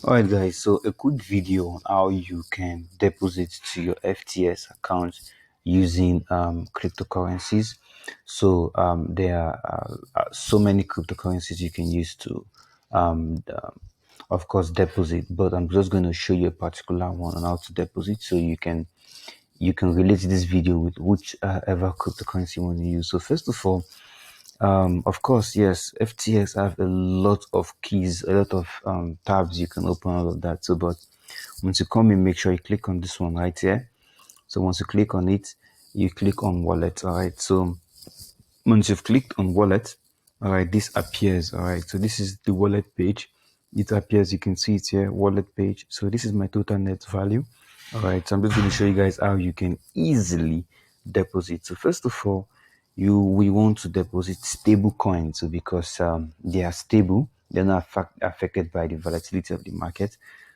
Alright guys, so a quick video on how you can deposit to your FTX account using cryptocurrencies. So there are so many cryptocurrencies you can use to of course deposit, but I'm just going to show you a particular one on how to deposit so you can relate this video with whichever cryptocurrency you want to use. So first of all, of course, yes, FTX have a lot of keys, a lot of tabs you can open, all of that. So, but once you come in, make sure you click on this one right here. So once you click on it, you click on wallet. All right. So once you've clicked on wallet, all right, this appears. All right. So this is the wallet page. It appears. You can see it here, wallet page. So this is my total net value. All right. So I'm just going to show you guys how you can easily deposit. So first of all, we want to deposit stable coins, so because they are stable, they're not affected by the volatility of the market.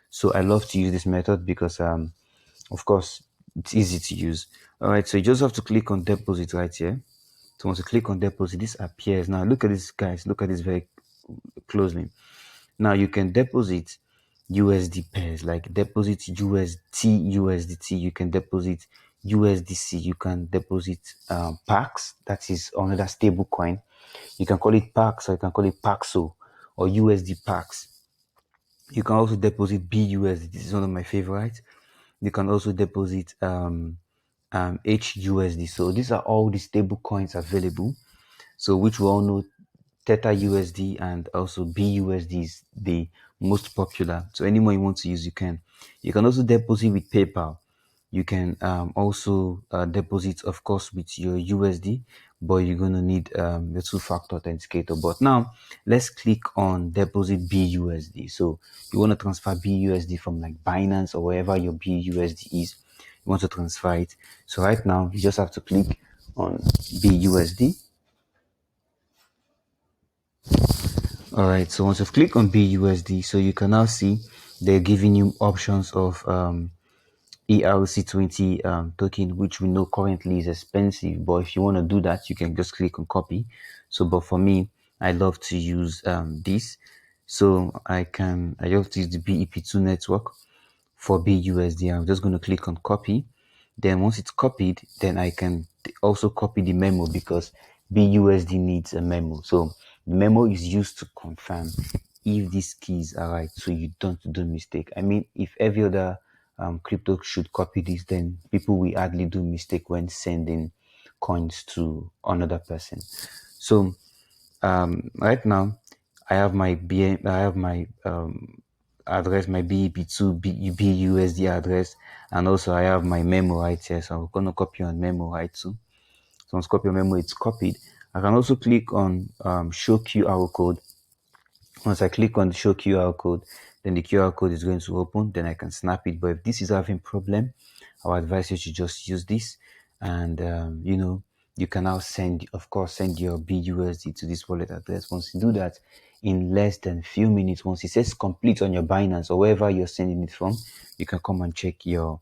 So I love to use this method because of course it's easy to use. All right, so you just have to click on deposit right here. So once you click on deposit, this appears. Now look at this, guys, look at this very closely. Now you can deposit USD pairs, like deposit USDT, you can deposit USDC, you can deposit PAX, that is another stable coin. You can call it PAX or you can call it PAXO or USD PAX. You can also deposit BUSD, this is one of my favorites. You can also deposit HUSD. So these are all the stable coins available. So which we all know Theta USD and also BUSD is the most popular. So any more you want to use, you can. You can also deposit with PayPal. You can also deposit, of course, with your USD, but you're going to need the two-factor authenticator. But now let's click on deposit BUSD. So you want to transfer BUSD from like Binance or wherever your BUSD is. You want to transfer it. So right now you just have to click on BUSD. All right, so once you've clicked on BUSD, so you can now see they're giving you options of ERC20 token, which we know currently is expensive, but if you want to do that, you can just click on copy. So but for me, I love to use this, so I love to use the BEP2 network for BUSD. I'm just going to click on copy. Then once it's copied, then I can also copy the memo because BUSD needs a memo. So the memo is used to confirm if these keys are right, so you don't do mistake. I mean, if every other crypto should copy this, then people will hardly do mistake when sending coins to another person. So right now I have my address, my BEP2 BUSD address, and also I have my memo right here. So I'm gonna copy on memo right too. So once copy on memo, it's copied. I can also click on show QR code. Once I click on show QR code, then the QR code is going to open. Then I can snap it. But if this is having problem, I would advise you to just use this, and you can now send your BUSD to this wallet address. Once you do that, in less than few minutes, once it says complete on your Binance or wherever you're sending it from, you can come and check your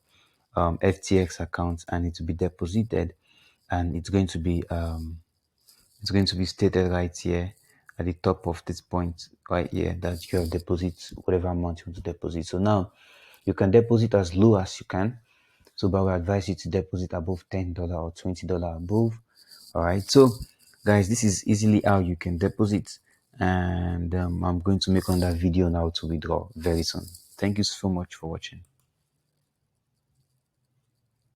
FTX account, and it will be deposited, and it's going to be stated right here at the top of this point right here that you have deposit whatever amount you want to deposit. So now you can deposit as low as you can. So but I would advise you to deposit above $10 or $20 above. All right. So guys, this is easily how you can deposit, and I'm going to make another video on how to withdraw very soon. Thank you so much for watching.